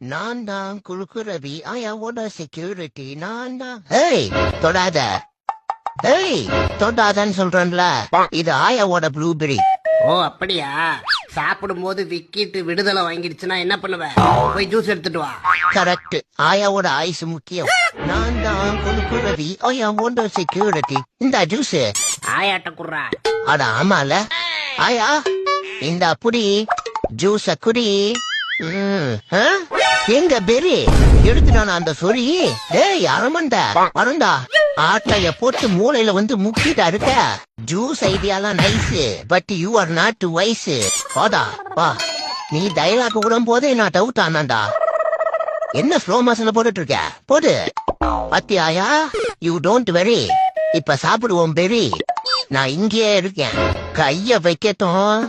நான் தான் குறுக்குரவி ஆயாவோட செக்யூரிட்டி நான் தான். ஏய் தொடாத, ஏய் தொடாதன்னு சொல்றேன்ல. இது ஆயாவோட ப்ளூபெரி. ஓ அப்படியா? சாப்பிடும் போது விக்கிட்டு விடுதலை வாங்கிடுச்சுன்னா என்ன பண்ணுவ? போய் ஜூஸ் எடுத்துட்டு வா. கரெக்ட், ஆயாவோட ஆயுசு முக்கியம். நான் தான் குறுக்குரவி ஆயாவோட செக்யூரிட்டி. இந்த ஜூஸ் ஆயாட்ட குடுறா. அட ஆமால. ஆயா இந்த புடி ஜூஸ குடி. எங்க பெரி எடுத்துட்டான அந்த சொறி. டேய் அரமண்டா வரண்டா, ஆட்டைய போட்டு மூளையில வந்து முக்கிட்டா இருக்க. ஜூஸ் ஐடியாலாம் nice, but you are not wise. போடா வா. நீ டைலாக் விடும் போதே நான் டவுட் ஆனாண்டா. என்ன ஸ்லோ மோஷன்ல போட்டுட்டு இருக்க? போடு. பத்தியாயா, யூ டோன்ட் வெரி. இப்ப சாப்பிடுவோம் பெரி. நான் இங்கேயே இருக்கேன். கைய வைக்கட்டும்.